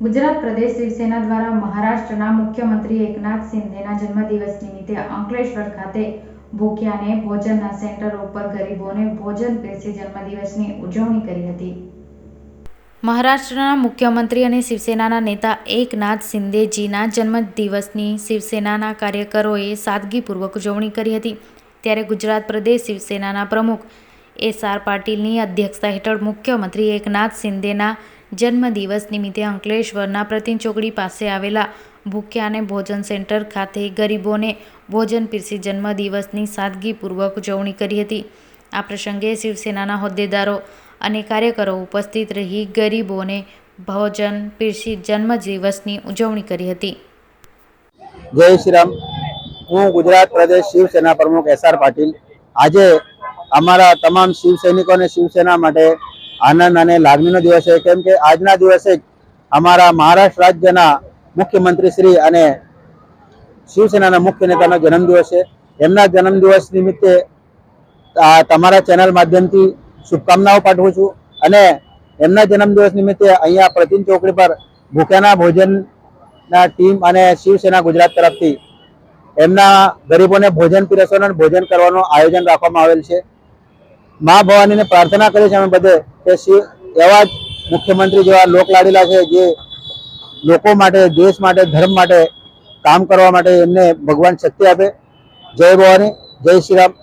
ગુજરાત પ્રદેશ શિવસેના દ્વારા મહારાષ્ટ્રના મુખ્યમંત્રી એકનાથ શિંદેના જન્મદિવસ નિમિત્તે અંકલેશ્વર ખાતે ભૂખ્યાને ભોજનના સેન્ટર ઉપર ગરીબોને ભોજન પીરસી જન્મદિવસની ઉજવણી કરી હતી। મહારાષ્ટ્રના મુખ્યમંત્રી અને શિવસેનાના નેતા એકનાથ શિંદેજીના જન્મદિવસની શિવસેનાના કાર્યકરોએ સાદગીપૂર્વક ઉજવણી કરી હતી। ત્યારે ગુજરાત પ્રદેશ શિવસેનાના પ્રમુખ એસ.આર. પાટીલની અધ્યક્ષતા હેઠળ મુખ્યમંત્રી એકનાથ શિંદેના જન્મદિવસ નિમિત્તે અંકલેશ્વરના પ્રતિન ચોકડી પાસે આવેલા ભૂખ્યાને ભોજન સેન્ટર ખાતે ગરીબોને ભોજન પીરસી જન્મદિવસની સાદગીપૂર્વક ઉજવણી કરી હતી। આ પ્રસંગે શિવસેનાના હોદ્દેદારો અને કાર્યકરો ઉપસ્થિત રહી ગરીબોને ભોજન પીરસી જન્મદિવસની ઉજવણી કરી હતી। જય શ્રી રામ। હું ગુજરાત પ્રદેશ શિવસેના પ્રમુખ એસ.આર. પાટીલ આજે અમારા તમામ શિવ સૈનિકો અને શિવસેના માટે આનંદ અને લાગણીનો દિવસ છે, કેમ કે આજના દિવસે જ અમારા મહારાષ્ટ્ર રાજ્યના મુખ્યમંત્રી શ્રી અને શિવસેનાના મુખ્ય નેતાનો જન્મદિવસ છે। એમના જન્મદિવસ નિમિત્તે તમારા ચેનલ માધ્યમથી શુભકામનાઓ પાઠવું છું અને એમના જન્મદિવસ નિમિત્તે અહીંયા પ્રતિન ચોકડી પર ભૂખ્યાના ભોજનના ટીમ અને શિવસેના ગુજરાત તરફથી એમના ગરીબોને ભોજન પીરસવાનું ભોજન કરવાનું આયોજન રાખવામાં આવેલ છે। મા ભવાનીને પ્રાર્થના કરી છે અમે બધે કે એવા જ મુખ્યમંત્રી જેવા લોકલાડીલા છે, જે લોકો માટે, દેશ માટે, ધર્મ માટે કામ કરવા માટે એમને ભગવાન શક્તિ આપે। જય ભવાની, જય શ્રી રામ।